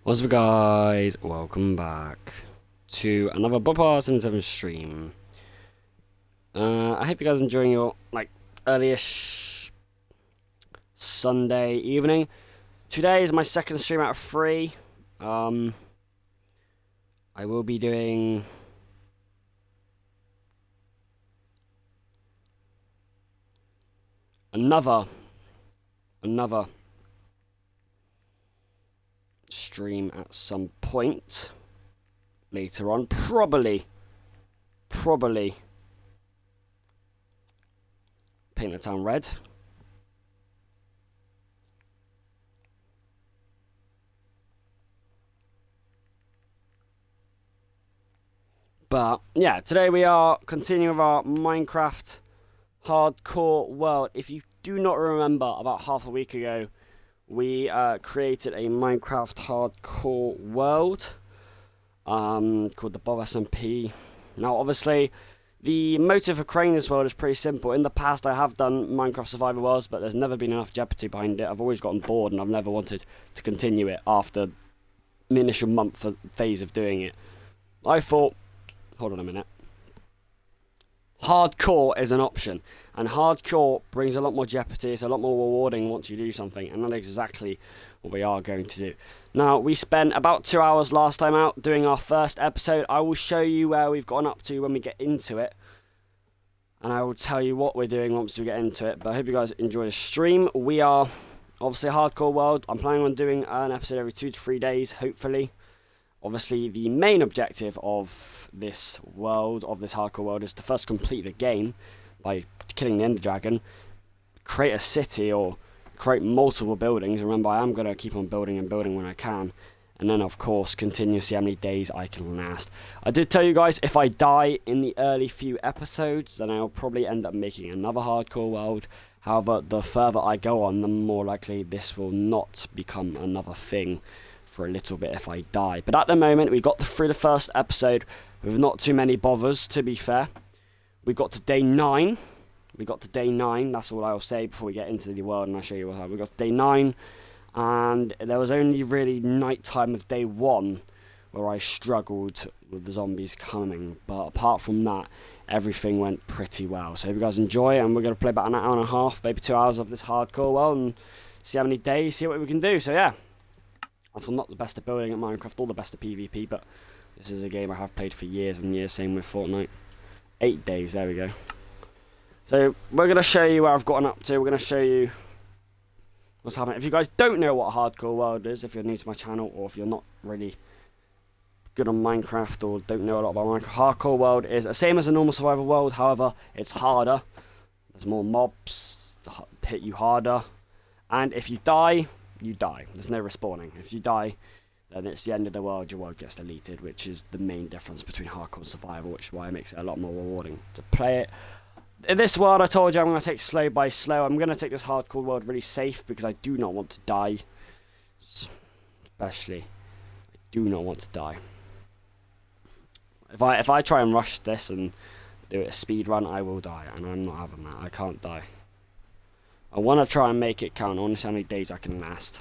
What's up, guys? Welcome back to another bobsmp stream. I hope you guys are enjoying your early-ish Sunday evening. Today is my second stream out of 3. I will be doing another stream at some point later on, probably paint the town red. But yeah, today we are continuing with our Minecraft hardcore world. If you do not remember, about half a week ago we created a Minecraft hardcore world called the bobsmp. Now, obviously, the motive for creating this world is pretty simple. In the past, I have done Minecraft Survival Worlds, but there's never been enough jeopardy behind it. I've always gotten bored, and I've never wanted to continue it after the initial month phase of doing it. I thought, hold on a minute. Hardcore is an option, and hardcore brings a lot more jeopardy. It's a lot more rewarding once you do something, and that's exactly what we are going to do. Now, we spent about 2 hours last time out doing our first episode. I will show you where we've gotten up to when we get into it, and I will tell you what we're doing once we get into it. But I hope you guys enjoy the stream. We are obviously a hardcore world. I'm planning on doing an episode every 2 to 3 days, hopefully. Obviously, the main objective of this world, of this hardcore world, is to first complete the game by killing the Ender Dragon, create a city or create multiple buildings. Remember, I am going to keep on building and building when I can, and then, of course, continue to see how many days I can last. I did tell you guys, if I die in the early few episodes, then I'll probably end up making another hardcore world. However, the further I go on, the more likely this will not become another thing for a little bit if I die. But at the moment, we got through the first episode with not too many bothers, to be fair. We got to day 9. That's all I'll say before we get into the world, and I'll show you what we got to day 9. And there was only really night time of day 1 where I struggled with the zombies coming. But apart from that, everything went pretty well. So hope you guys enjoy, and we're going to play about an hour and a half, maybe 2 hours of this hardcore world, and see how many days, see what we can do. So yeah. I'm not the best at building at Minecraft or the best at PvP, but this is a game I have played for years and years, same with Fortnite. 8 days, there we go. So, we're going to show you where I've gotten up to, we're going to show you what's happening. If you guys don't know what a hardcore world is, if you're new to my channel, or if you're not really good on Minecraft or don't know a lot about Minecraft, hardcore world is the same as a normal survival world, however, it's harder. There's more mobs that hit you harder, and if you die, you die. There's no respawning. If you die, then it's the end of the world. Your world gets deleted, which is the main difference between hardcore and survival, which is why it makes it a lot more rewarding to play it. In this world, I told you I'm going to take slow by slow. I'm going to take this hardcore world really safe because I do not want to die. Especially, I do not want to die. If I try and rush this and do it a speed run, I will die, and I'm not having that. I can't die. I want to try and make it count. I want to see how many days I can last.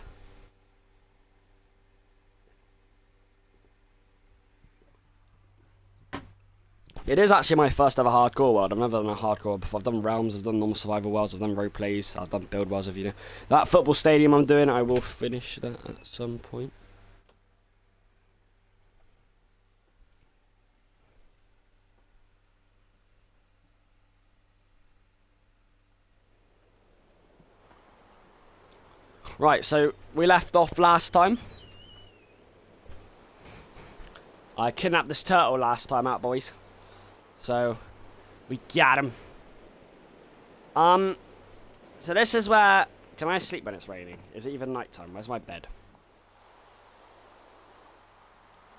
It is actually my first ever hardcore world. I've never done a hardcore world before. I've done realms, I've done normal survival worlds, I've done roleplays, I've done build worlds, if you know. That football stadium I'm doing, I will finish that at some point. Right, so we left off last time. I kidnapped this turtle last time out, boys. So, we got him. So this is where... Can I sleep when it's raining? Is it even nighttime? Where's my bed?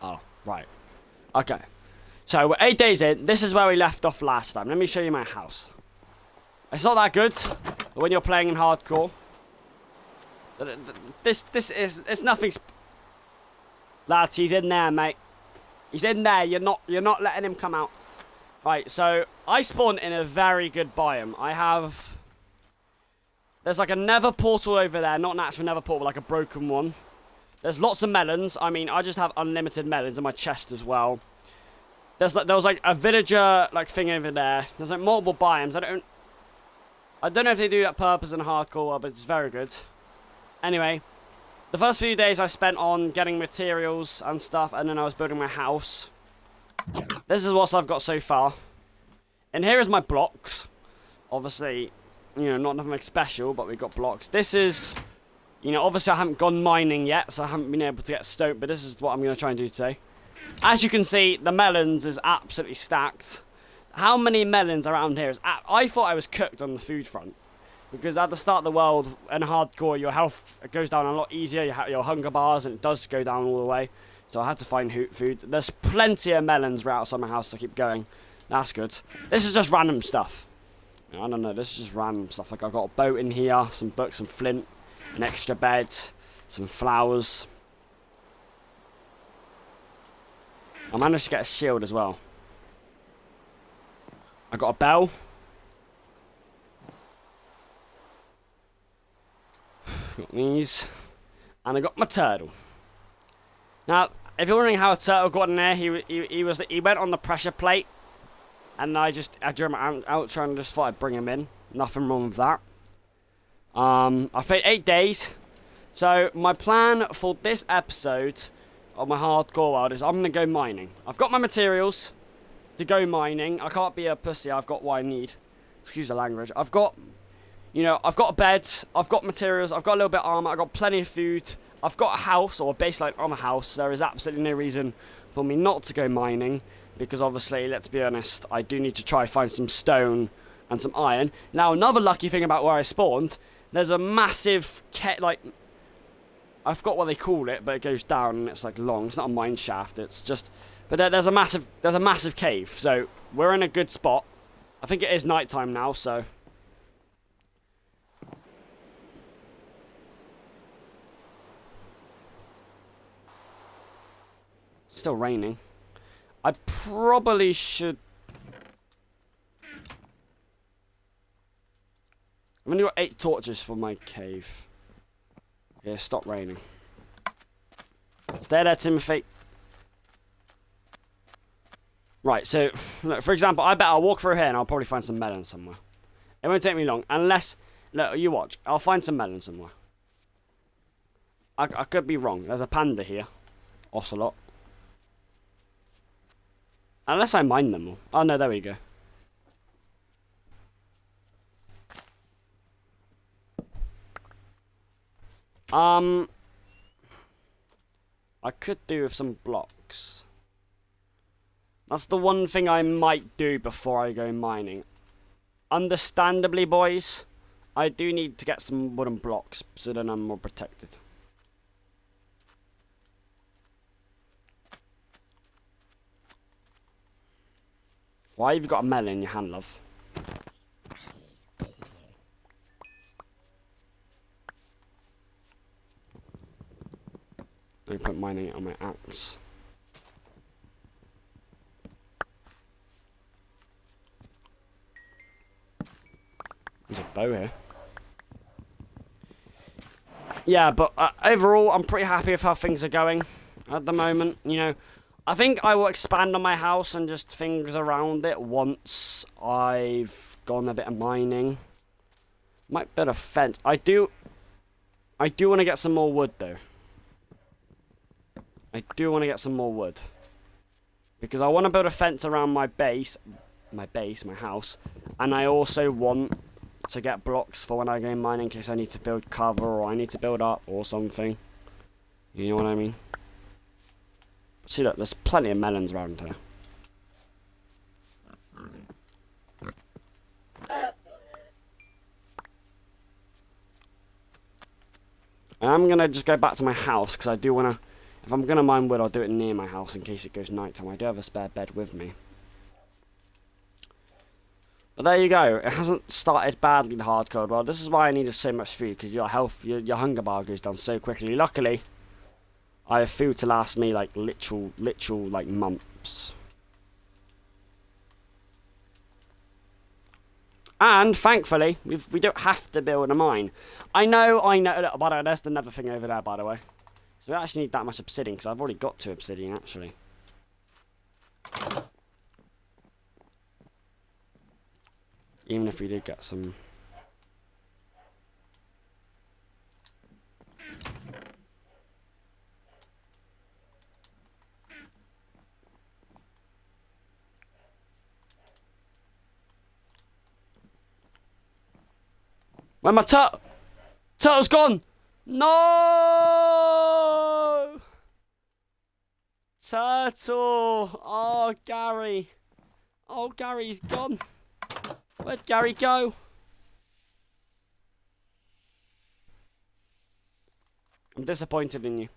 Oh, right. Okay. So, we're 8 days in. This is where we left off last time. Let me show you my house. It's not that good when you're playing in hardcore. This is, it's nothing. Lads, he's in there, mate. He's in there. You're not letting him come out. Right, so I spawned in a very good biome. I have There's like a nether portal over there, not an actual nether portal, but like a broken one. There's lots of melons. I mean, I just have unlimited melons in my chest as well. There was like a villager like thing over there. There's like multiple biomes. I don't know if they do that purpose in hardcore, but it's very good. Anyway, the first few days I spent on getting materials and stuff, and then I was building my house. This is what I've got so far. And here is my blocks. Obviously, you know, not nothing special, but we've got blocks. This is, you know, obviously I haven't gone mining yet, so I haven't been able to get stone, but this is what I'm going to try and do today. As you can see, the melons is absolutely stacked. How many melons around here is... I thought I was cooked on the food front. Because at the start of the world, in hardcore, your health goes down a lot easier. You have your hunger bars, and it does go down all the way. So I had to find food. There's plenty of melons right outside my house to keep going. That's good. This is just random stuff. I don't know, this is just random stuff. Like, I've got a boat in here, some books, some flint, an extra bed, some flowers. I managed to get a shield as well. I got a bell. Got these. And I got my turtle. Now, if you're wondering how a turtle got in there, he went on the pressure plate. And I drew him out trying to just thought I'd bring him in. Nothing wrong with that. I've played 8 days. So my plan for this episode of my hardcore world is I'm going to go mining. I've got my materials to go mining. I can't be a pussy. I've got what I need. Excuse the language. I've got, you know, I've got a bed. I've got materials. I've got a little bit of armor. I've got plenty of food. I've got a house or a baseline on a house. There is absolutely no reason for me not to go mining. Because obviously, let's be honest, I do need to try find some stone and some iron. Now, another lucky thing about where I spawned, there's a massive, I forgot what they call it, but it goes down and it's like long. It's not a mine shaft. It's just, but there's a massive cave. So we're in a good spot. I think it is nighttime now. So it's still raining. I probably should. I've only got 8 torches for my cave. Okay, stop raining. Stay there, Timothy. Right, so, look, for example, I bet I'll walk through here and I'll probably find some melon somewhere. It won't take me long, unless, look, you watch. I'll find some melon somewhere. I could be wrong. There's a panda here. Ocelot. Unless I mine them all. Oh, no, there we go. I could do with some blocks. That's the one thing I might do before I go mining. Understandably, boys, I do need to get some wooden blocks so then I'm more protected. Why have you got a melon in your hand, love? Let me put mining it on my axe. There's a bow here. Yeah, but overall, I'm pretty happy with how things are going at the moment. You know, I think I will expand on my house and just things around it once I've gone a bit of mining. Might build a fence. I do want to get some more wood, though. I do want to get some more wood. Because I want to build a fence around my base, my house. And I also want to get blocks for when I go mining in case I need to build cover or I need to build up or something. You know what I mean? See, look, there's plenty of melons around here. I'm going to just go back to my house because I do want to... If I'm going to mine wood, I'll do it near my house in case it goes nighttime. I do have a spare bed with me. But there you go. It hasn't started badly, the hardcore world. This is why I needed so much food, because your health, your hunger bar goes down so quickly. Luckily, I have food to last me like literal like months. And thankfully, we don't have to build a mine. I know. Look, by the way, there's another thing over there, by the way. So we actually need that much obsidian, because I've already got 2 obsidian, actually. Even if we did get some... Where my turtle's gone! No! Turtle! Oh, Gary. Oh, Gary's gone. Where'd Gary go? I'm disappointed in you.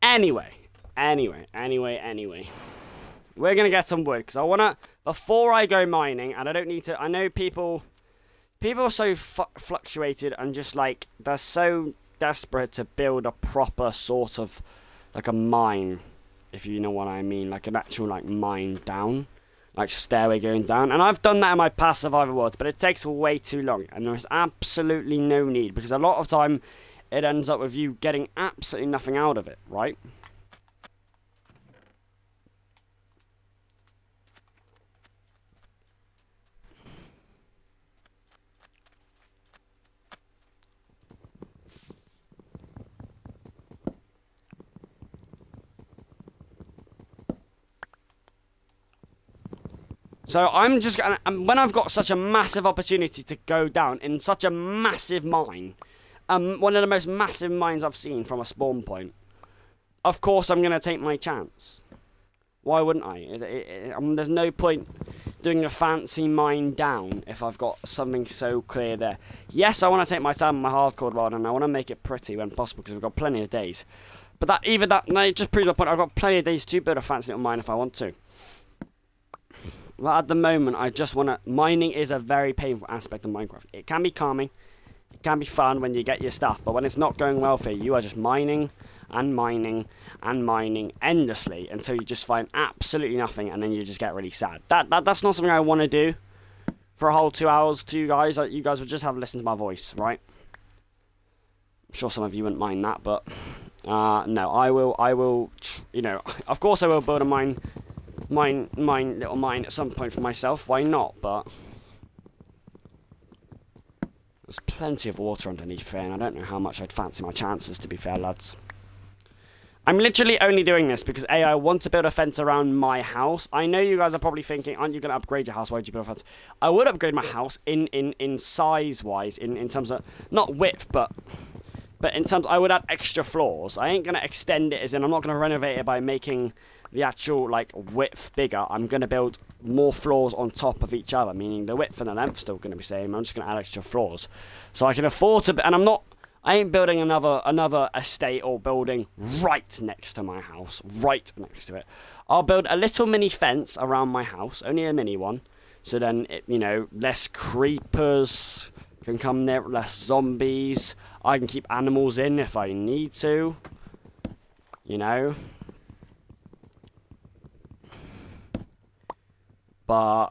Anyway. We're going to get some wood, because I want to, before I go mining, and I don't need to, I know people are so fluctuated and just like, they're so desperate to build a proper sort of, like a mine, if you know what I mean, like an actual like mine down, like stairway going down, and I've done that in my past survival worlds, but it takes way too long, and there's absolutely no need, because a lot of time, it ends up with you getting absolutely nothing out of it, right? So I'm just gonna, when I've got such a massive opportunity to go down in such a massive mine, one of the most massive mines I've seen from a spawn point, of course I'm gonna take my chance. Why wouldn't I? There's no point doing a fancy mine down if I've got something so clear there. Yes, I want to take my time on my hardcore world, and I want to make it pretty when possible, because we've got plenty of days. But that it just proves my point. I've got plenty of days to build a fancy little mine if I want to. But at the moment, I just want to... Mining is a very painful aspect of Minecraft. It can be calming. It can be fun when you get your stuff. But when it's not going well for you, you are just mining and mining and mining endlessly until you just find absolutely nothing, and then you just get really sad. That's not something I want to do for a whole 2 hours to you guys. You guys would just have to listen to my voice, right? I'm sure some of you wouldn't mind that, but... no, I will... You know, of course I will build a little mine at some point for myself. Why not? But there's plenty of water underneath here, and I don't know how much I'd fancy my chances, to be fair, lads. I'm literally only doing this because A, I want to build a fence around my house. I know you guys are probably thinking, aren't you going to upgrade your house? Why would you build a fence? I would upgrade my house in size-wise, in terms of, not width, but in terms, I would add extra floors. I ain't going to extend it, as in I'm not going to renovate it by making the actual like width bigger. I'm going to build more floors on top of each other, meaning the width and the length still going to be the same. I'm just going to add extra floors, so I can afford to. And I ain't building another estate or building right next to my house, right next to it. I'll build a little mini fence around my house, only a mini one, so then less creepers can come near, less zombies. I can keep animals in if I need to, But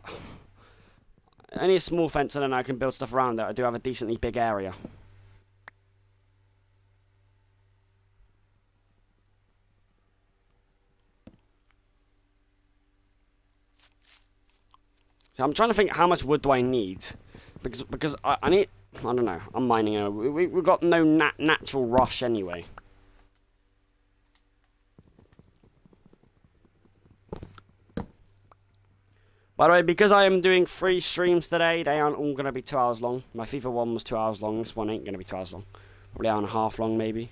only a small fence, and then I can build stuff around it. I do have a decently big area. So I'm trying to think, how much wood do I need? Because I need, I don't know, I'm mining. We've got no natural rush anyway. By the way, because I am doing 3 streams today, they aren't all going to be 2 hours long. My FIFA one was 2 hours long. This one ain't going to be 2 hours long. Probably 1.5 hours long, maybe.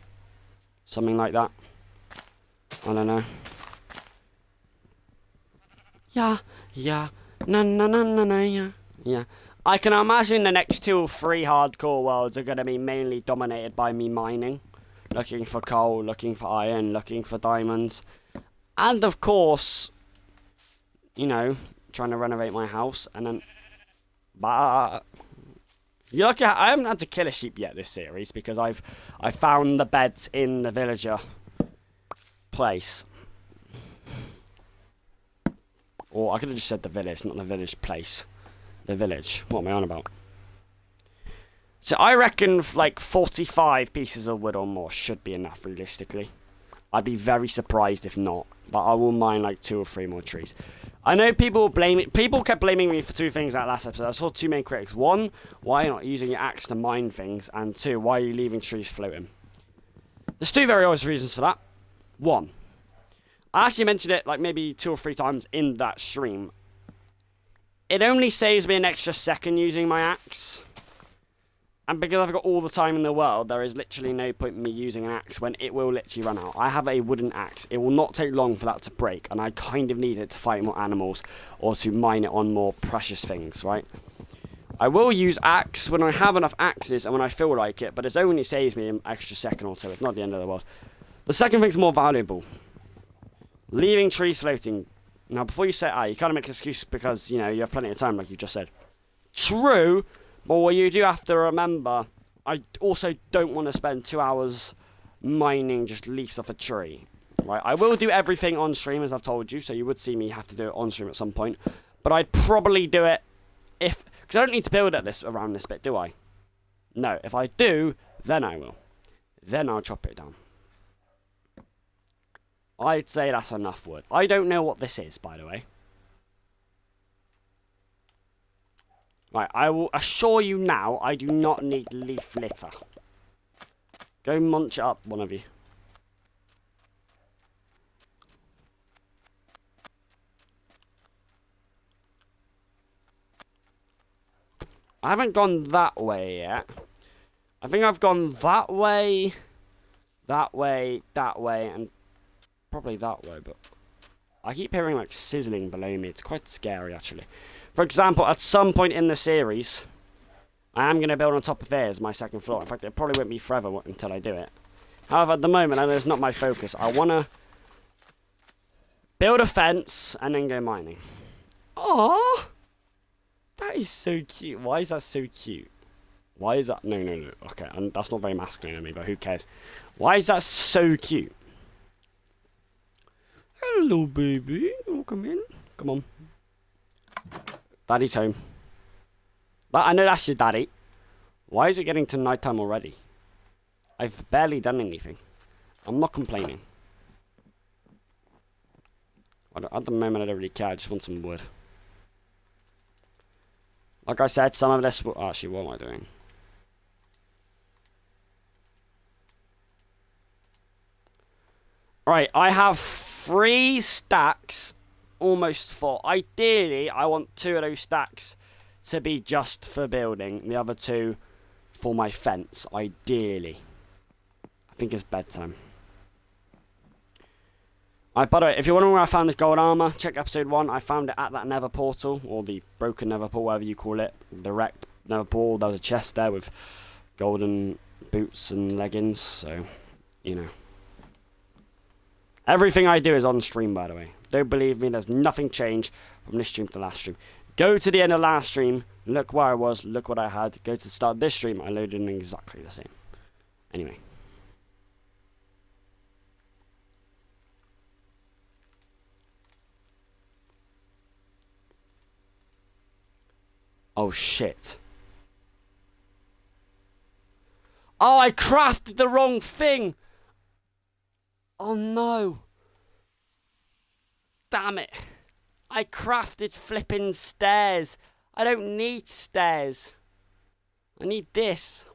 Something like that. I don't know. Yeah. Yeah. I can imagine the next 2 or 3 hardcore worlds are going to be mainly dominated by me mining. Looking for coal, looking for iron, looking for diamonds. And of course, trying to renovate my house, and then you look at, I haven't had to kill a sheep yet this series because I found the beds in the villager place, or I could have just said the village, not the village place. the village. What am I on about? So I reckon like 45 pieces of wood or more should be enough, realistically. I'd be very surprised if not, but I will mine like 2 or 3 more trees. I know people kept blaming me for 2 things that last episode. I saw 2 main critics. 1, why are you not using your axe to mine things? And 2, why are you leaving trees floating? There's 2 very obvious reasons for that. 1, I actually mentioned it like maybe 2 or 3 times in that stream. It only saves me an extra second using my axe. And because I've got all the time in the world, there is literally no point in me using an axe when it will literally run out. I have a wooden axe. It will not take long for that to break, and I kind of need it to fight more animals or to mine it on more precious things, right? I will use axe when I have enough axes and when I feel like it, but it only saves me an extra second or so. It's not the end of the world. The second thing's more valuable. Leaving trees floating. Now, before you say, you can't make an excuse because, you know, you have plenty of time, like you just said. True. But what you do have to remember, I also don't want to spend 2 hours mining just leaves off a tree. Right? I will do everything on stream, as I've told you, so you would see me have to do it on stream at some point. But I'd probably do it because I don't need to build around this bit, do I? No, if I do, then I will. Then I'll chop it down. I'd say that's enough wood. I don't know what this is, by the way. Right, I will assure you now, I do not need leaf litter. Go munch it up, one of you. I haven't gone that way yet. I think I've gone that way, and probably that way, but I keep hearing like sizzling below me. It's quite scary, actually. For example, at some point in the series, I am going to build on top of there as my second floor. In fact, it probably won't be forever until I do it. However, at the moment, and it's not my focus, I want to build a fence and then go mining. Aww! That is so cute. Why is that so cute? Why is that? No. Okay, and that's not very masculine of me, but who cares? Why is that so cute? Hello, baby. Oh, come in. Come on. Daddy's home. I know that's your daddy. Why is it getting to nighttime already? I've barely done anything. I'm not complaining. At the moment, I don't really care. I just want some wood. Like I said, some of this will... Actually, what am I doing? Right, I have 3 stacks. Almost 4. Ideally, I want 2 of those stacks to be just for building. The other 2 for my fence. Ideally. I think it's bedtime. By the way, if you're wondering where I found this gold armor, check episode 1. I found it at that nether portal, or the broken nether portal, whatever you call it. The wrecked nether portal. There was a chest there with golden boots and leggings, so, you know. Everything I do is on stream, by the way. Don't believe me, there's nothing changed from this stream to last stream. Go to the end of last stream, look where I was, look what I had. Go to the start of this stream, I loaded in exactly the same. Anyway. Oh shit. Oh, I crafted the wrong thing! Oh no. Damn it. I crafted flipping stairs. I don't need stairs. I need this.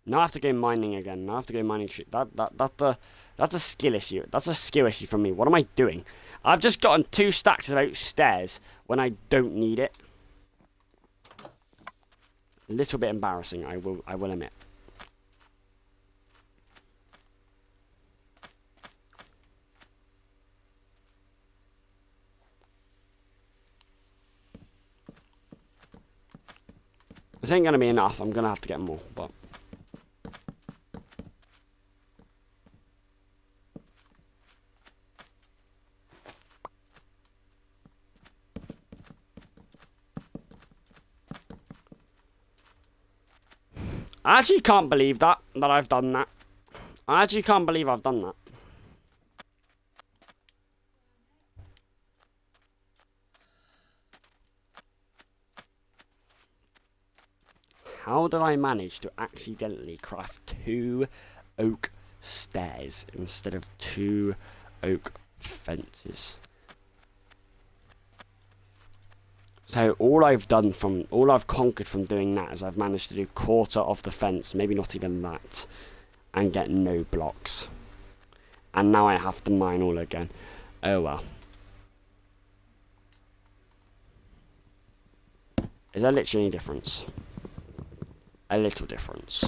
Now I have to go mining again. Now I have to go mining. That's a skill issue. That's a skill issue for me. What am I doing? I've just gotten 2 stacks of oak stairs when I don't need it. A little bit embarrassing, I will admit. This ain't gonna be enough. I'm gonna have to get more, but I actually can't believe that I've done that. I actually can't believe I've done that. How did I manage to accidentally craft 2 oak stairs instead of 2 oak fences? So all I've conquered from doing that is I've managed to do 1/4 of the fence, maybe not even that, and get no blocks. And now I have to mine all again. Oh well. Is there literally any difference? A little difference.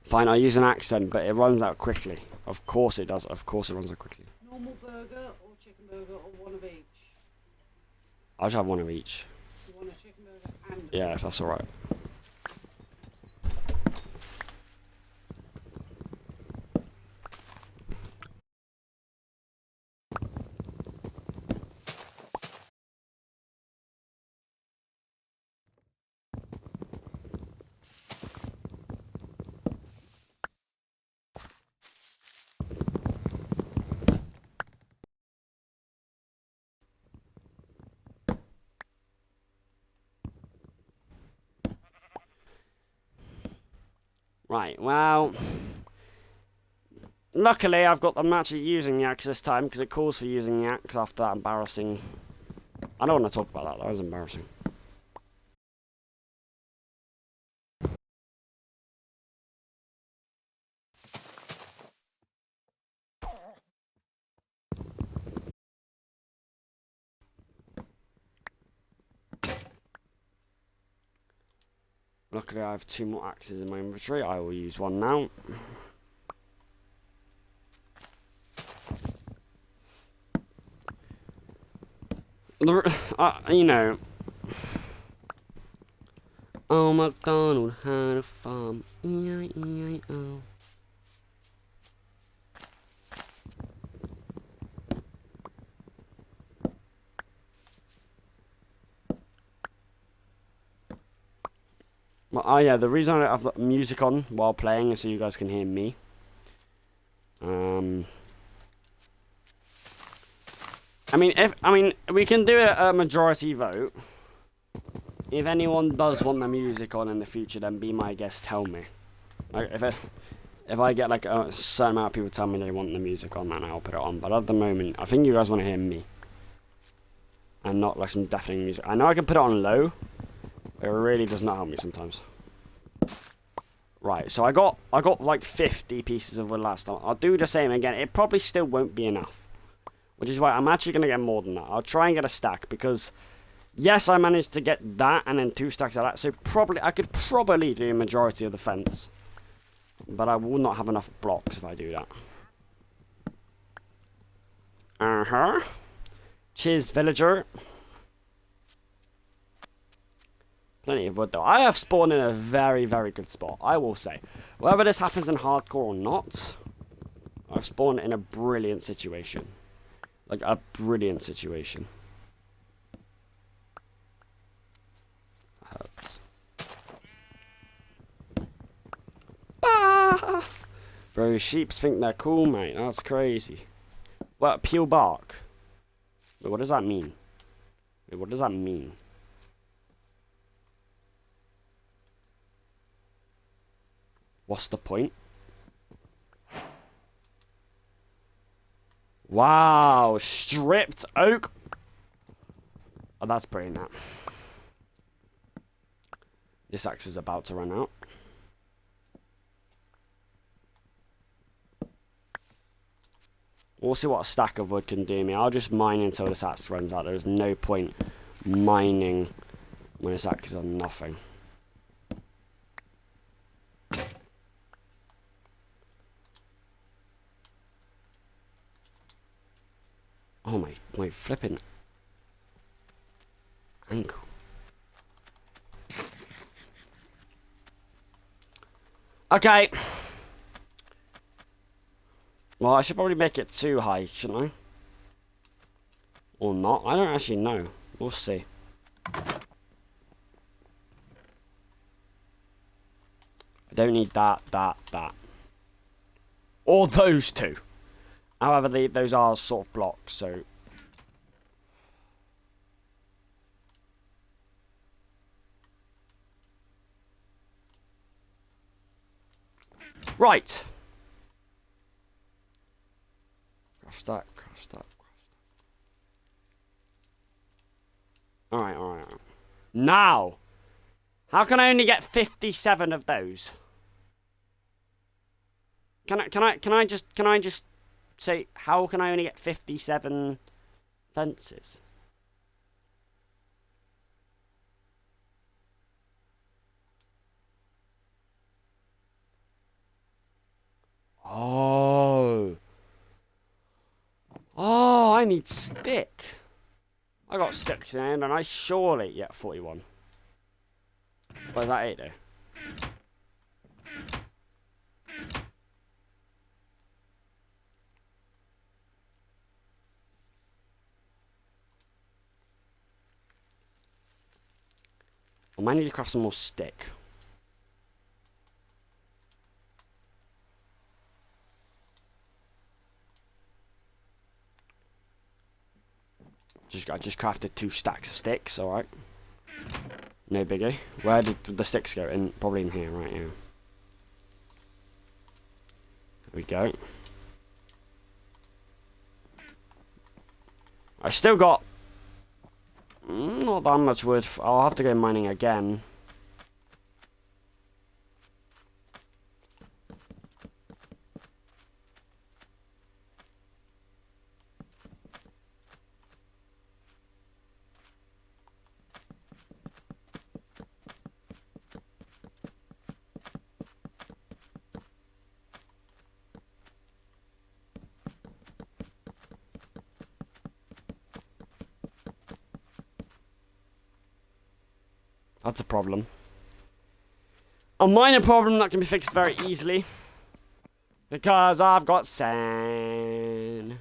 Fine, I'll use an axe then, but it runs out quickly. Of course it does. Of course it runs out quickly. Normal burger or chicken burger or one of each? I'll just have one of each. You want a chicken burger and Yeah, if that's alright. Right, well, luckily I'm actually using the axe this time because it calls for using the axe after that embarrassing. I don't want to talk about that. That was embarrassing. Luckily I have 2 more axes in my inventory. I will use one now. You know. Oh, MacDonald had a farm. E-I-E-I-O. Well, oh yeah, the reason I have the music on while playing is so you guys can hear me. I mean, we can do a majority vote. If anyone does want the music on in the future, then be my guest. Tell me. Like if I get like a certain amount of people tell me they want the music on, then I'll put it on. But at the moment, I think you guys want to hear me, and not like some deafening music. I know I can put it on low. It really does not help me sometimes. Right, so I got like 50 pieces of wood last time. I'll do the same again. It probably still won't be enough. Which is why I'm actually going to get more than that. I'll try and get a stack because, yes, I managed to get that and then 2 stacks of that. So I could probably do a majority of the fence. But I will not have enough blocks if I do that. Uh-huh. Cheers, villager. Plenty of wood though. I have spawned in a very, very good spot, I will say. Whether this happens in hardcore or not, I've spawned in a brilliant situation. Like a brilliant situation. Ah! Bro, sheeps think they're cool, mate. That's crazy. What, peel bark? Wait, what does that mean? Wait, what does that mean? What's the point? Wow, stripped oak. Oh, that's pretty nat. This axe is about to run out. We'll see what a stack of wood can do me. I'll just mine until this axe runs out. There's no point mining when this axe is on nothing. Oh my flipping ankle. Okay. Well, I should probably make it too high, shouldn't I? Or not? I don't actually know. We'll see. I don't need that. Or those 2. However, those are sort of blocks, so... Right. Craft stack, craft stack, craft stack. Alright, alright. Now! How can I only get 57 of those? Can I just say, how can I only get 57 fences? Oh. Oh, I need stick. I got sticks in, and I surely... Yeah, 41. What is that 8 though? I might need to craft some more stick. I just crafted 2 stacks of sticks, alright. No biggie. Where did the sticks go? Probably in here, right here. There we go. I still got not that much wood. I'll have to go mining again. That's a problem. A minor problem that can be fixed very easily. Because I've got sand.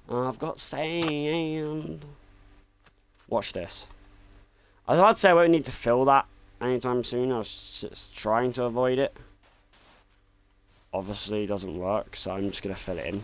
I've got sand. Watch this. I was about to say I won't need to fill that anytime soon. I was just trying to avoid it. Obviously it doesn't work, so I'm just going to fill it in.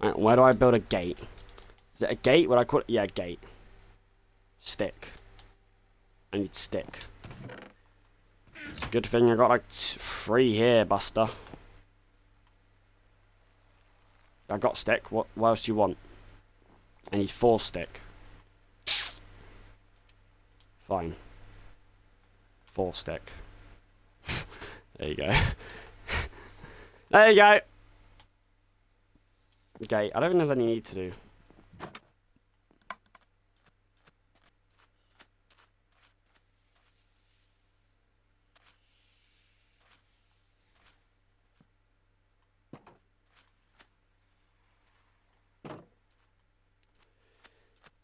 Right, where do I build a gate? Is it a gate? What I call it? Yeah, gate. Stick. I need stick. It's a good thing I got like 3 here, Buster. I got stick. What else do you want? I need 4 stick. Fine. 4 stick. There you go. There you go. Okay, I don't think there's any need to do.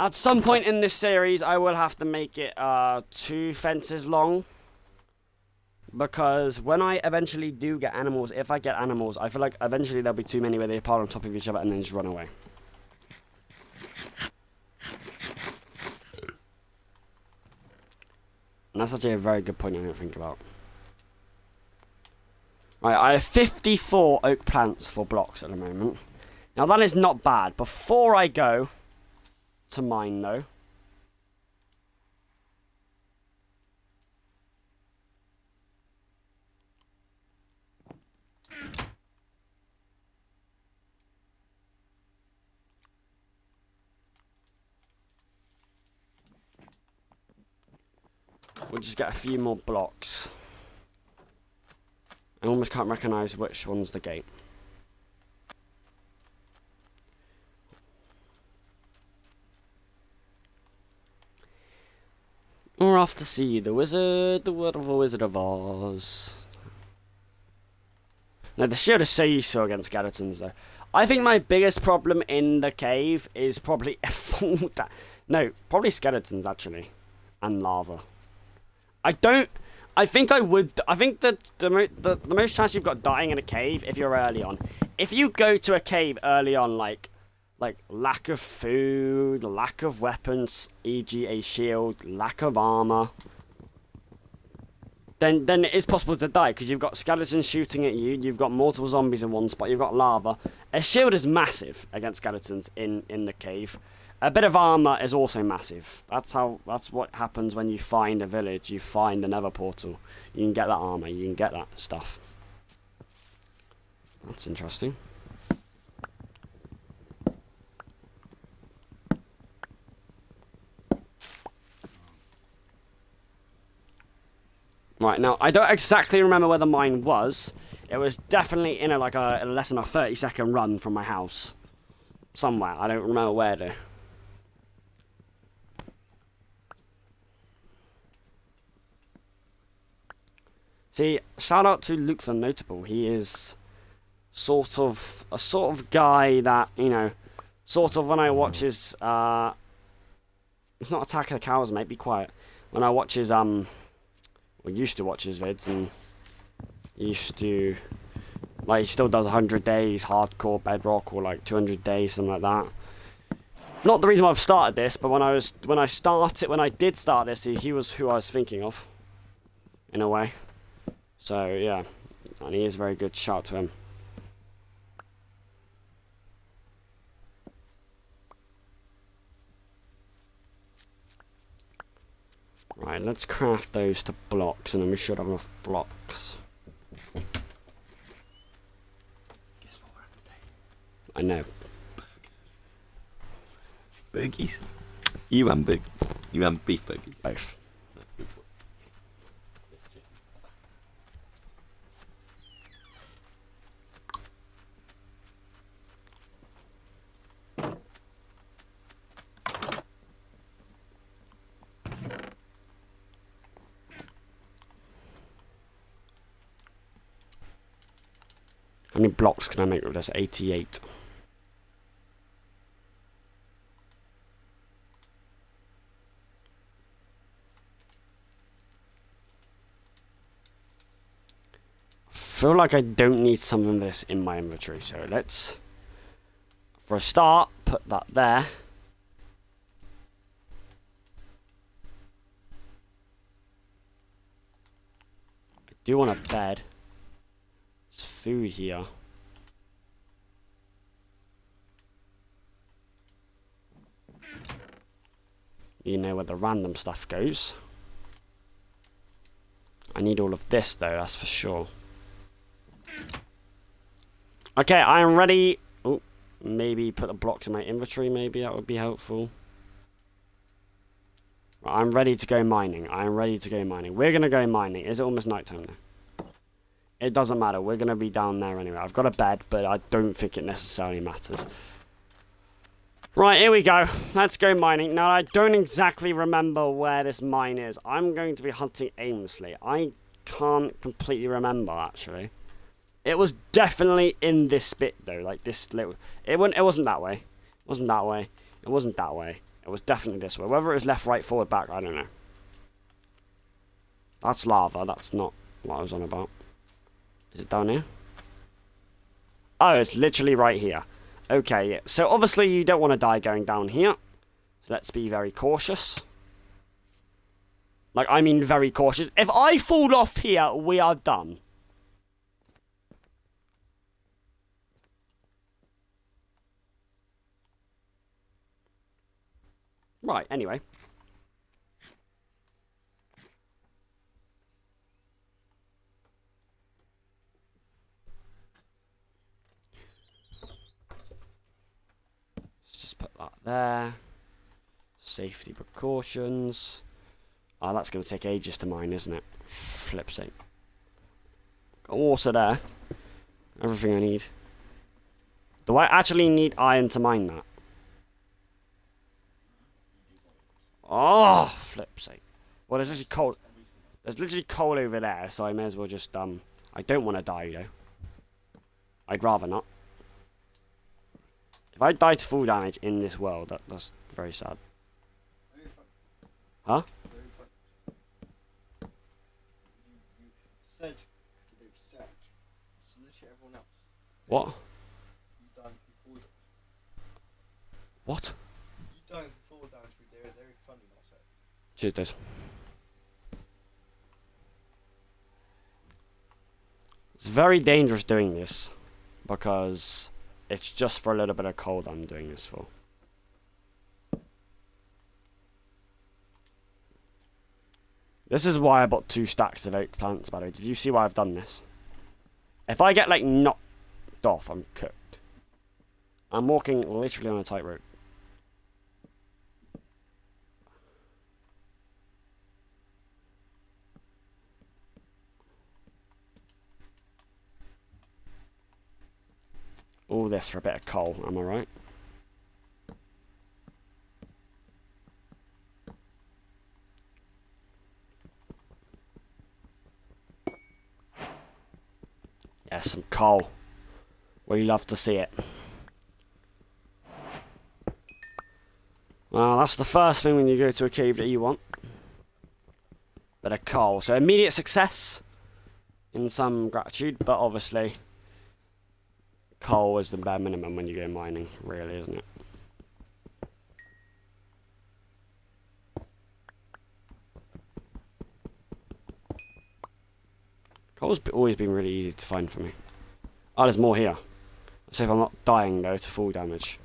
At some point in this series, I will have to make it 2 fences long. Because when I eventually do get animals, if I get animals, I feel like eventually there'll be too many where they pile on top of each other and then just run away. And that's actually a very good point I didn't think about. Right, I have 54 oak plants for blocks at the moment. Now that is not bad. Before I go to mine though, we'll just get a few more blocks. I almost can't recognise which one's the gate. We're off to see the wizard, the world of a Wizard of Oz. No, the shield is so useful against skeletons, though. I think my biggest problem in the cave is probably no, probably skeletons actually, and lava. I think the most chance you've got dying in a cave if you're early on. If you go to a cave early on, like lack of food, lack of weapons, e.g. a shield, lack of armor, then it is possible to die because you've got skeletons shooting at you, you've got multiple zombies in one spot, you've got lava. A shield is massive against skeletons in the cave. A bit of armor is also massive. That's what happens when you find a village, you find a nether portal. You can get that armor, you can get that stuff. That's interesting. Right, now, I don't exactly remember where the mine was. It was definitely in a less than a 30-second run from my house. Somewhere. I don't remember where, though. See, shout out to Luke the Notable. He is sort of guy that, you know, sort of when I watch his, it's not Attack of the Cows, mate, be quiet. When I watch his, used to watch his vids, and used to, like, he still does 100 days hardcore bedrock, or like 200 days, something like that. Not the reason why I've started this, but when I did start this, he was who I was thinking of, in a way. So yeah, and he is very good. Shout out to him. Right, let's craft those to blocks, and then we should have enough blocks. Guess what we're having today? I know. Burgies. You and big. You and beef burgers. Both. How many blocks can I make with this? 88. I feel like I don't need some of this in my inventory, so let's, for a start, put that there. I do want a bed. There's food here. You know where the random stuff goes. I need all of this though, that's for sure. Okay, I am ready. Oh, maybe put the blocks in my inventory, maybe that would be helpful. Right, I'm ready to go mining. We're gonna go mining. Is it almost nighttime now? It doesn't matter. We're going to be down there anyway. I've got a bed, but I don't think it necessarily matters. Right, here we go. Let's go mining. Now, I don't exactly remember where this mine is. I'm going to be hunting aimlessly. I can't completely remember, actually. It was definitely in this bit, though. Like, this little... It wasn't that way. It wasn't that way. It wasn't that way. It was definitely this way. Whether it was left, right, forward, back, I don't know. That's lava. That's not what I was on about. Is it down here? Oh, it's literally right here. Okay, yeah. So obviously you don't want to die going down here. So let's be very cautious. Like, I mean very cautious. If I fall off here, we are done. Right, anyway. Put that there. Safety precautions. Oh, that's going to take ages to mine, isn't it? Flip's sake. Got water there. Everything I need. Do I actually need iron to mine that? Oh, flip's sake. Well, there's literally coal. There's literally coal over there, so I may as well just, I don't want to die, though. I'd rather not. If I die to full damage in this world, that's very sad. Huh? You said they've said. It's literally everyone else. What? You don't fall damage. What? You don't fall damage with they're very funny, not said. Cheers, Des. It's very dangerous doing this because it's just for a little bit of cold I'm doing this for. This is why I bought 2 stacks of oak plants, by the way. Did you see why I've done this? If I get, like, knocked off, I'm cooked. I'm walking literally on a tightrope. All this for a bit of coal, am I right? Yes, some coal. We love to see it. Well, that's the first thing when you go to a cave that you want. Bit of coal. So immediate success in some gratitude, but obviously coal is the bare minimum when you go mining, really, isn't it? Coal's always been really easy to find for me. Oh, there's more here. Let's hope I'm not dying, though, to full damage.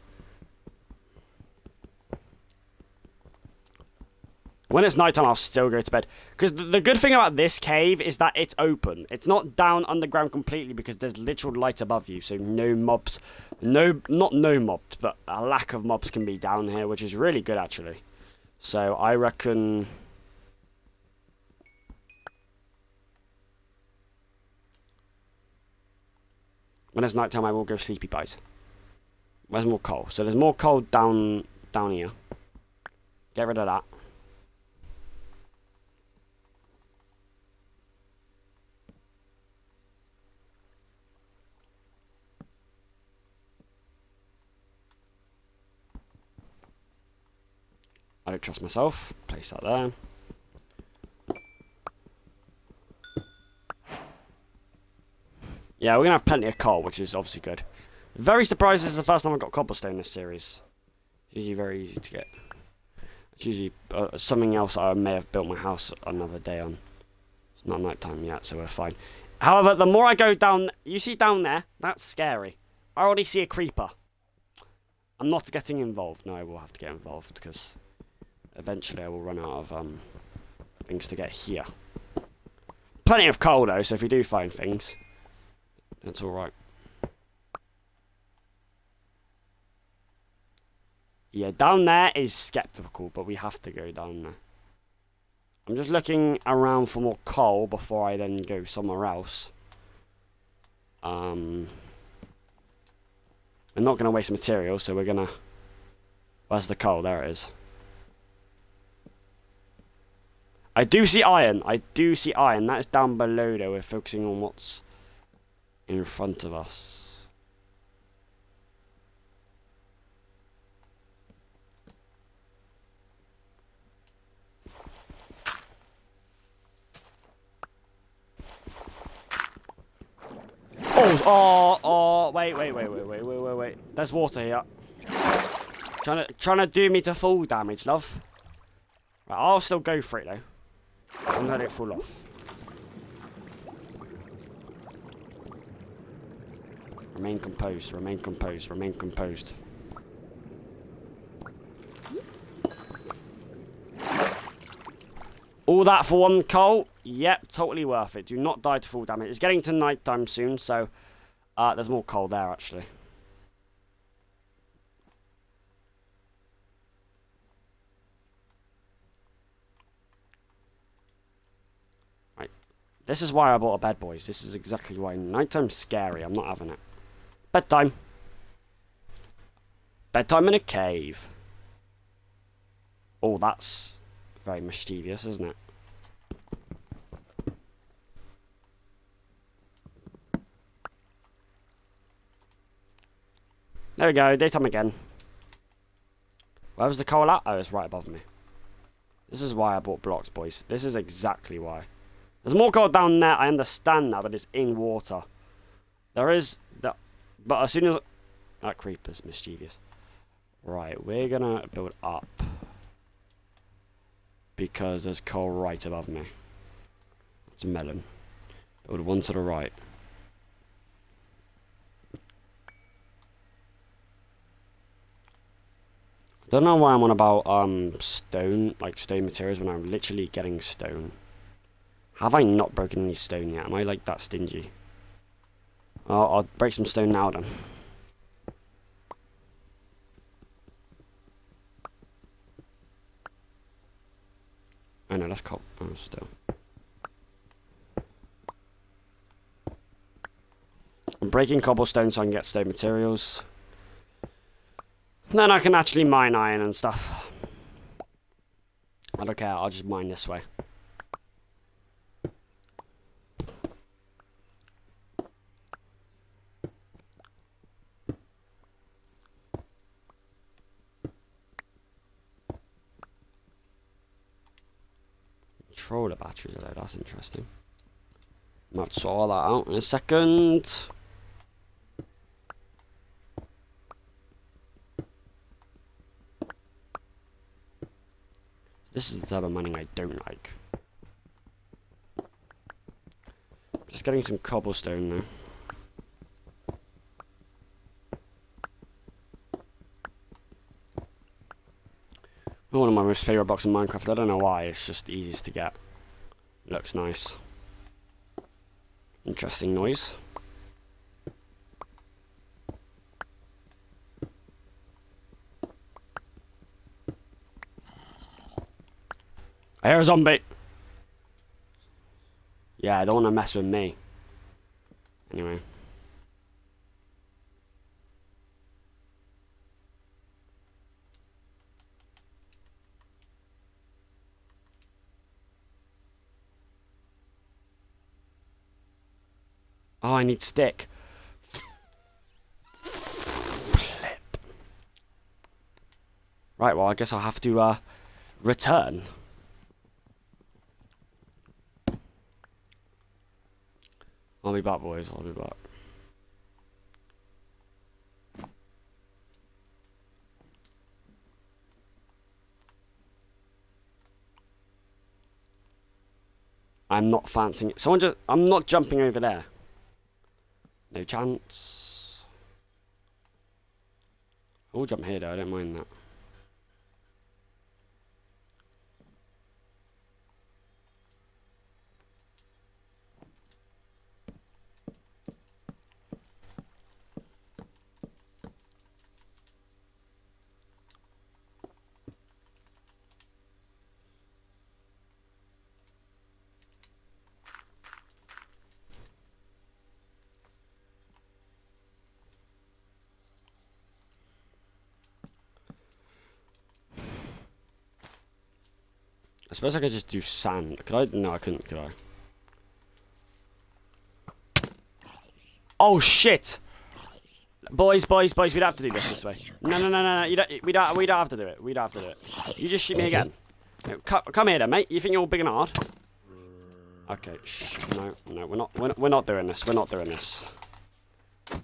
When it's nighttime, I'll still go to bed. Because the good thing about this cave is that it's open. It's not down underground completely because there's literal light above you. So no mobs, not no mobs, but a lack of mobs can be down here, which is really good, actually. So I reckon... when it's nighttime, I will go sleepy pies. Where's more coal? So there's more coal down here. Get rid of that. I don't trust myself. Place that there. Yeah, we're going to have plenty of coal, which is obviously good. Very surprised this is the first time I've got cobblestone in this series. It's usually very easy to get. It's usually something else I may have built my house another day on. It's not night time yet, so we're fine. However, the more I go down... You see down there? That's scary. I already see a creeper. I'm not getting involved. No, I will have to get involved, because eventually I will run out of things to get here. Plenty of coal, though, so if you do find things... that's alright. Yeah, down there is skeptical, but we have to go down there. I'm just looking around for more coal before I then go somewhere else. We're not going to waste material, so we're going to... where's the coal? There it is. I do see iron. I do see iron. That is down below, though. We're focusing on what's in front of us. Oh, wait. There's water here. Trying to do me to full damage, love. Right, I'll still go for it, though. And let it fall off. Remain composed, remain composed, remain composed. All that for one coal? Yep, totally worth it. Do not die to full damage. It's getting to night time soon, so there's more coal there, actually. Right. This is why I bought a bed, boys. This is exactly why. Nighttime's scary. I'm not having it. Bedtime. Bedtime in a cave. Oh, that's very mischievous, isn't it? There we go, daytime again. Where was the coal at? Oh, it's right above me. This is why I bought blocks, boys. This is exactly why. There's more coal down there, I understand now, but it's in water. There is... But as soon as... That creeper's mischievous. Right, we're gonna build up. Because there's coal right above me. It's a melon. Build one to the right. Don't know why I'm on about stone, like stone materials, when I'm literally getting stone. Have I not broken any stone yet? Am I like that stingy? I'll break some stone now then. Oh no, that's coal. Oh, still. I'm breaking cobblestone so I can get stone materials. Then I can actually mine iron and stuff. I don't care, I'll just mine this way. Controller batteries, though, that's interesting. Might sort all that out in a second. This is the type of mining I don't like. Just getting some cobblestone now. One of my most favourite blocks in Minecraft. I don't know why, it's just the easiest to get. Looks nice. Interesting noise. I hear a zombie. Yeah, I don't want to mess with me. Anyway. Oh, I need stick. Flip. Right, well, I guess I'll have to return. I'll be back, boys. I'll be back. I'm not fancying it. Someone just... I'm not jumping over there. No chance. I'll jump here, though. I don't mind that. I suppose I could just do sand. Could I? No, I couldn't, could I? Oh, shit! Boys, we don't have to do this way. No. We don't have to do it. We don't have to do it. You just shoot me again. No, come here then, mate. You think you're all big and hard? Okay, shh. No, we're not doing this. We're not doing this.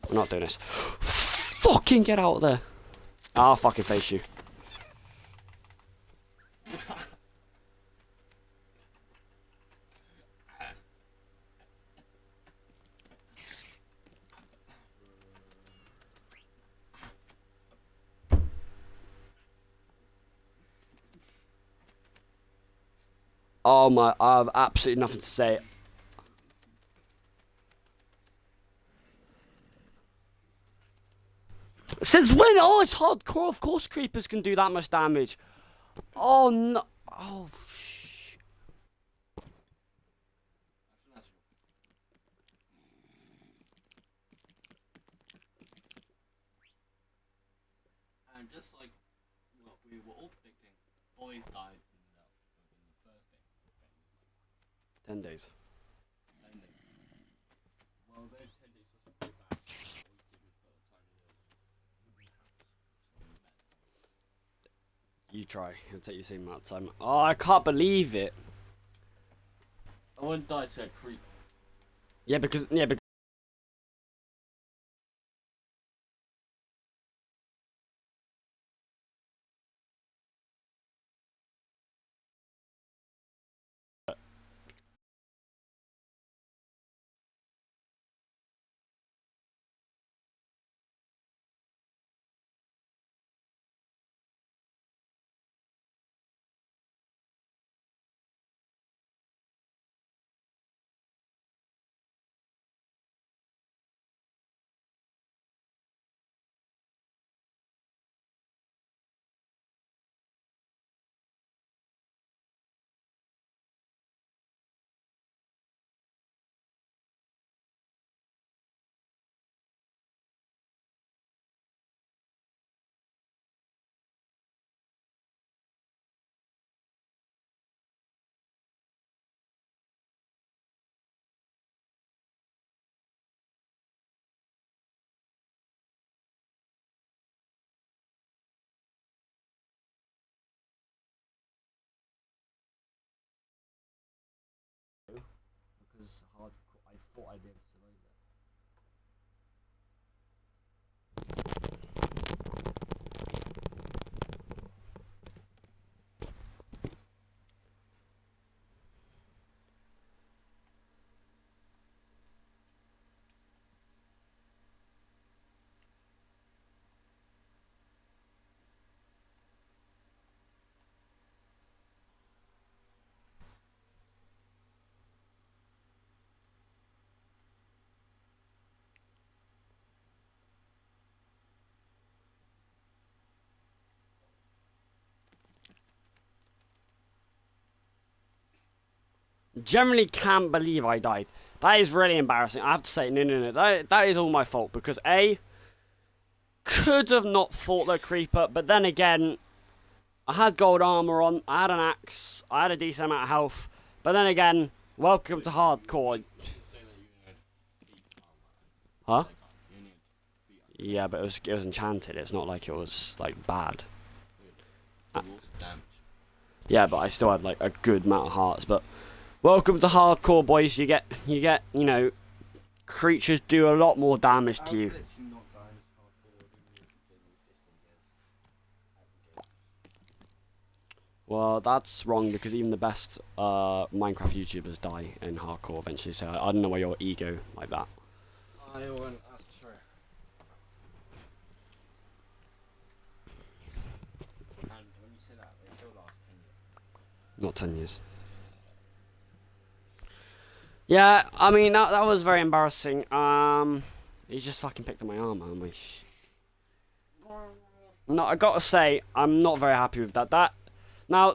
We're not doing this. Fucking get out of there. I'll fucking face you. Oh my, I have absolutely nothing to say. Since when? Oh, it's hardcore. Of course creepers can do that much damage. Oh no. Oh, shit. And just like what we were all predicting, boys died in the first day. 10 days. 10 days. Well, those 10 days was pretty bad. You try. It'll take you the same amount of time. Oh, I can't believe it. I wouldn't die to a creep. Yeah, because I thought I'd be able to survive it. Generally can't believe I died. That is really embarrassing. I have to say, no. That is all my fault because A, could have not fought the creeper, but then again, I had gold armor on, I had an axe, I had a decent amount of health, but then again, welcome to hardcore. You didn't say that you had feet Huh? armor. You need feet armor. Yeah, but it was enchanted. It's not like it was like bad. It will damage. Yeah, but I still had like a good amount of hearts. But welcome to hardcore, boys. You get, you know, creatures do a lot more damage to you. Well, that's wrong because even the best Minecraft YouTubers die in hardcore eventually. So I don't know why your ego like that. I won't ask for it. And when you say that, it still lasts 10 years. Not 10 years. Yeah, I mean that was very embarrassing. He just fucking picked up my armor. No, I gotta say, I'm not very happy with that. Now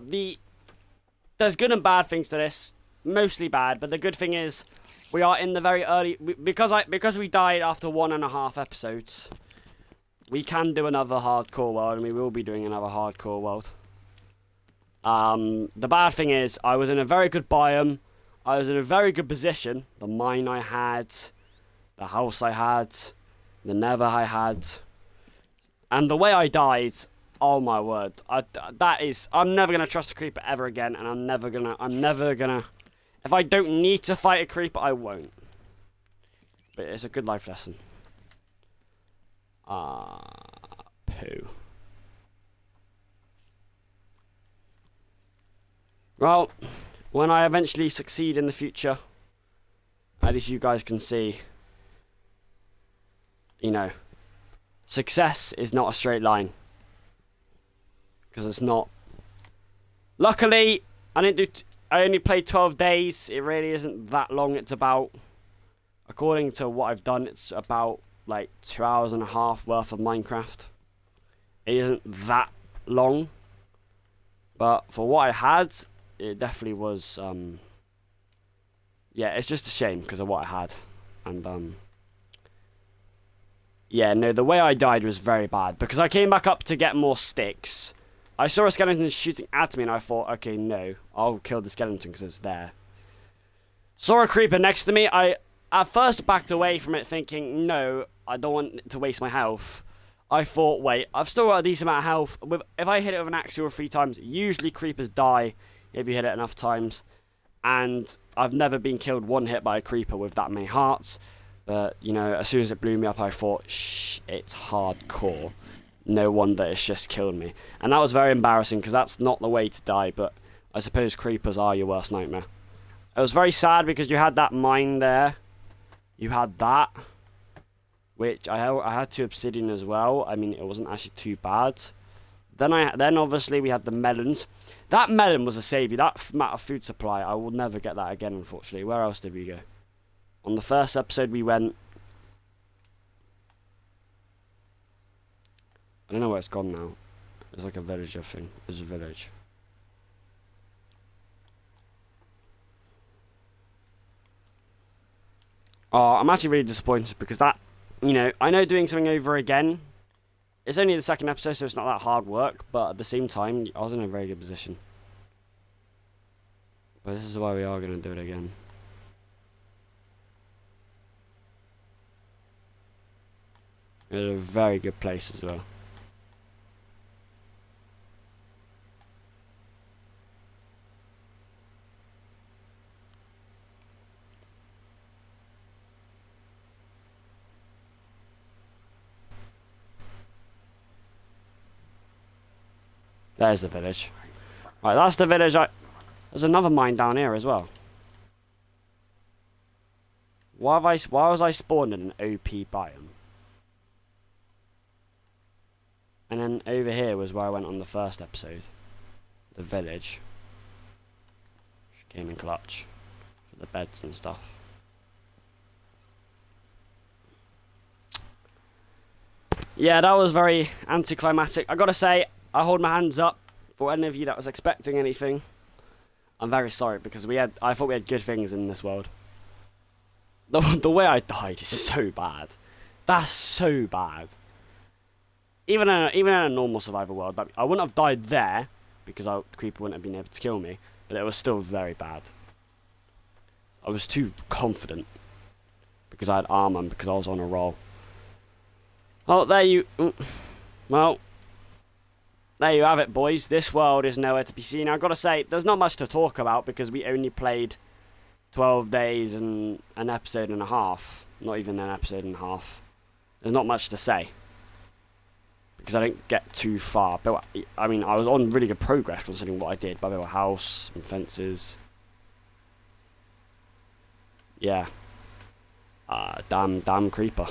there's good and bad things to this. Mostly bad, but the good thing is we are in the very early because we died after 1.5 episodes. We can do another hardcore world, and we will be doing another hardcore world. The bad thing is I was in a very good biome. I was in a very good position. The mine I had, the house I had, the nether I had, and the way I died. Oh my word! I'm never gonna trust a creeper ever again, and I'm never gonna. If I don't need to fight a creeper, I won't. But it's a good life lesson. Poo. Well, when I eventually succeed in the future, at least you guys can see, you know, success is not a straight line. Because it's not. Luckily, I only played 12 days. It really isn't that long. It's about, according to what I've done, it's about like 2.5 hours worth of Minecraft. It isn't that long. But for what I had, it definitely was, yeah, it's just a shame because of what I had. And, yeah, no, the way I died was very bad. Because I came back up to get more sticks. I saw a skeleton shooting at me and I thought, okay, no, I'll kill the skeleton because it's there. Saw a creeper next to me. I at first backed away from it thinking, no, I don't want to waste my health. I thought, wait, I've still got a decent amount of health. If I hit it with an axe 2 or 3 times, usually creepers die if you hit it enough times. And I've never been killed one hit by a creeper with that many hearts. But, you know, as soon as it blew me up, I thought, shh, it's hardcore. No wonder it's just killed me. And that was very embarrassing, because that's not the way to die, but I suppose creepers are your worst nightmare. It was very sad because you had that mine there. You had that. Which I had 2 obsidian as well. I mean, it wasn't actually too bad. Then obviously we had the melons. That melon was a saviour. That amount of food supply, I will never get that again, unfortunately. Where else did we go? On the first episode we went... I don't know where it's gone now. It's like a villager thing. There's a village. Oh, I'm actually really disappointed because that, you know, I know doing something over again, it's only the second episode, so it's not that hard work, but at the same time, I was in a very good position. But this is why we are going to do it again. It's a very good place as well. There's the village. Right, that's the village. There's another mine down here as well. Why was I spawned in an OP biome? And then over here was where I went on the first episode. The village. Which came in clutch. For the beds and stuff. Yeah, that was very anticlimactic. I gotta say, I hold my hands up for any of you that was expecting anything. I'm very sorry because I thought we had good things in this world. The way I died is so bad. That's so bad. Even in a normal survival world, I wouldn't have died there because the creeper wouldn't have been able to kill me. But it was still very bad. I was too confident because I had armor and because I was on a roll. Oh, there you have it, boys. This world is nowhere to be seen. I've got to say, there's not much to talk about because we only played 12 days and an episode and a half. Not even an episode and a half. There's not much to say because I didn't get too far. But I mean, I was on really good progress considering what I did. I built a house, some fences. Yeah. Damn creeper.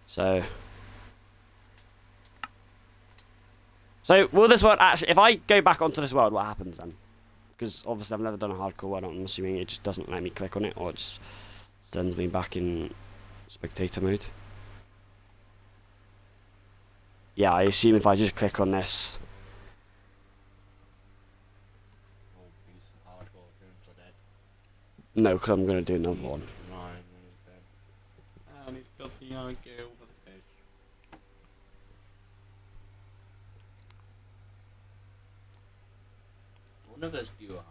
So will this world actually, if I go back onto this world, what happens then? Because obviously I've never done a hardcore one, I'm assuming it just doesn't let me click on it, or it just sends me back in spectator mode. Yeah, I assume if I just click on this... All these hardcore rooms are dead. No, because I'm going to do another one. Right, he's dead. And he's got the young girl over the fish. One of us do a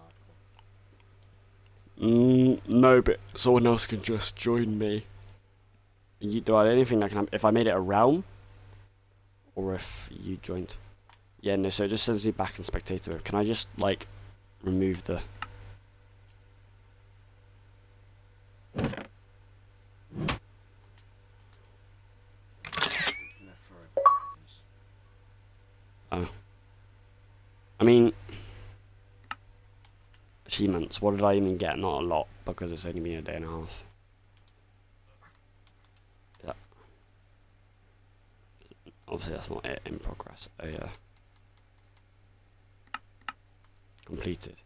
hardcore. No, but someone else can just join me. Do I anything that can happen if I made it a realm? Or if you joined? Yeah, no, so it just sends me back in spectator mode. Can I just, like, remove the... Oh. I mean... Achievements, what did I even get? Not a lot, because it's only been a day and a half. Yeah. Obviously that's not it, in progress. Oh yeah. Completed.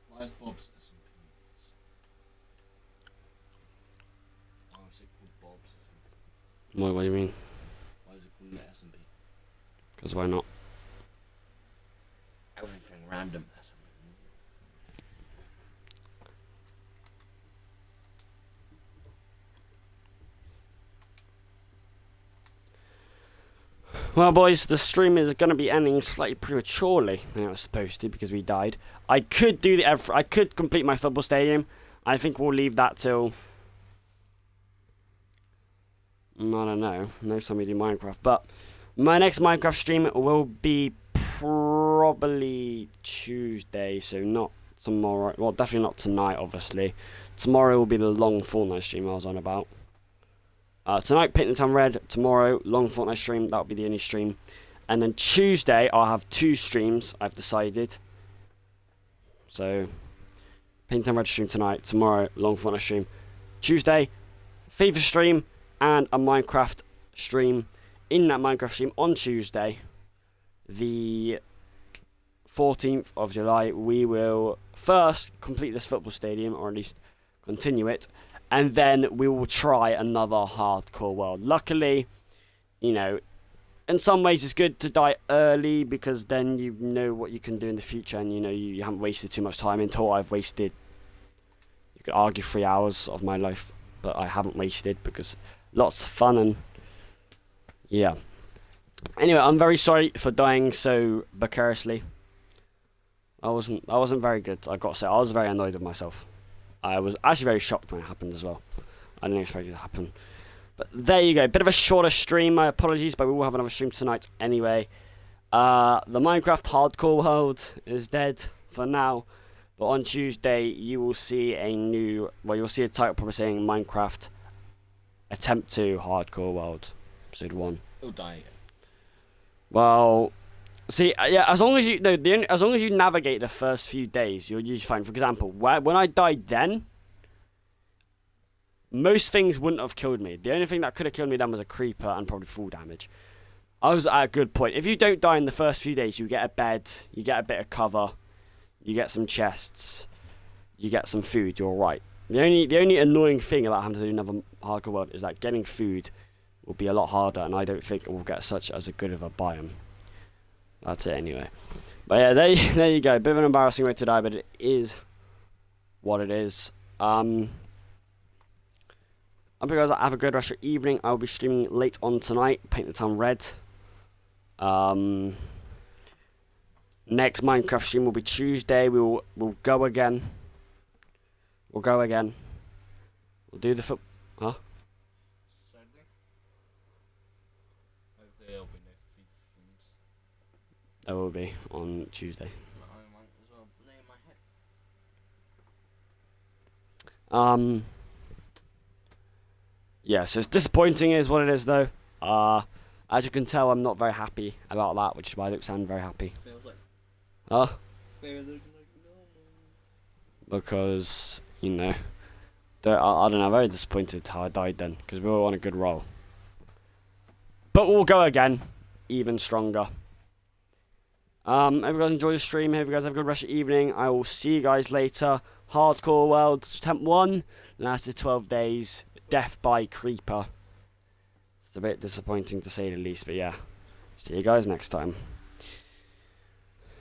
Why is Bob's SMP? Why is it called Bob's SMP? What do you mean? Why is it called the SMP? Because why not? Everything random SMP. Well, boys, the stream is going to be ending slightly prematurely than it was supposed to because we died. I could do I could complete my football stadium. I think we'll leave that till I don't know. Next time we do Minecraft, but my next Minecraft stream will be probably Tuesday, so not tomorrow. Well, definitely not tonight, obviously. Tomorrow will be the long Fortnite stream I was on about. Tonight, Paint the Town Red. Tomorrow, long Fortnite stream. That'll be the only stream. And then Tuesday, I'll have 2 streams, I've decided. So, Paint the Town Red stream tonight. Tomorrow, long Fortnite stream. Tuesday, FIFA stream and a Minecraft stream. In that Minecraft stream on Tuesday, the 14th of July, we will first complete this football stadium, or at least continue it, and then we will try another hardcore world. Luckily, you know, in some ways it's good to die early because then you know what you can do in the future, and you know you haven't wasted too much time. Until I've wasted, you could argue, 3 hours of my life, but I haven't wasted because lots of fun. And yeah. Anyway, I'm very sorry for dying so precariously. I wasn't very good, I got to say. I was very annoyed with myself. I was actually very shocked when it happened as well. I didn't expect it to happen. But there you go. Bit of a shorter stream. My apologies, but we will have another stream tonight anyway. The Minecraft hardcore world is dead for now. But on Tuesday, you will see you'll see a title probably saying Minecraft Attempt 2 Hardcore World, Episode 1. It'll die again. Well, see, yeah, as long as you as long as you navigate the first few days, you're usually fine. For example, when I died then, most things wouldn't have killed me. The only thing that could have killed me then was a creeper and probably full damage. I was at a good point. If you don't die in the first few days, you get a bed, you get a bit of cover, you get some chests, you get some food. You're right. The only annoying thing about having to do another hardcore world is that getting food will be a lot harder, and I don't think it will get such as a good of a biome. That's it anyway. But yeah, there you go. Bit of an embarrassing way to die, but it is what it is. I hope you guys have a good rest of your evening. I will be streaming late on tonight. Paint the Town Red. Next Minecraft stream will be Tuesday. We'll go again. We'll go again. We'll do the huh? Saturday? Hopefully there'll be no feed streams. There will be on Tuesday. I might as well lay in my head. Yeah, so it's disappointing is what it is though. As you can tell, I'm not very happy about that, which is why I don't sound very happy. Feels like Because, you know, I don't know, very disappointed how I died then, because we were on a good roll. But we'll go again, even stronger. Hope you guys enjoy the stream. Hope you guys have a good rest of the evening. I will see you guys later. Hardcore World Attempt 1 lasted 12 days. Death by creeper. It's a bit disappointing to say the least, but yeah. See you guys next time.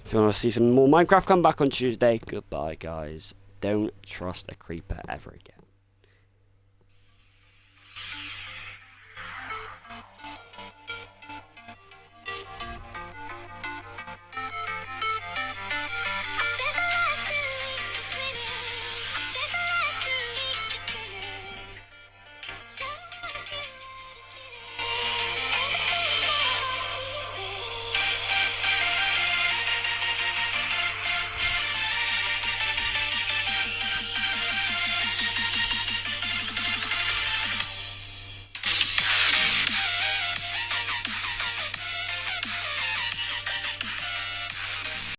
If you want to see some more Minecraft, come back on Tuesday. Goodbye, guys. Don't trust a creeper ever again.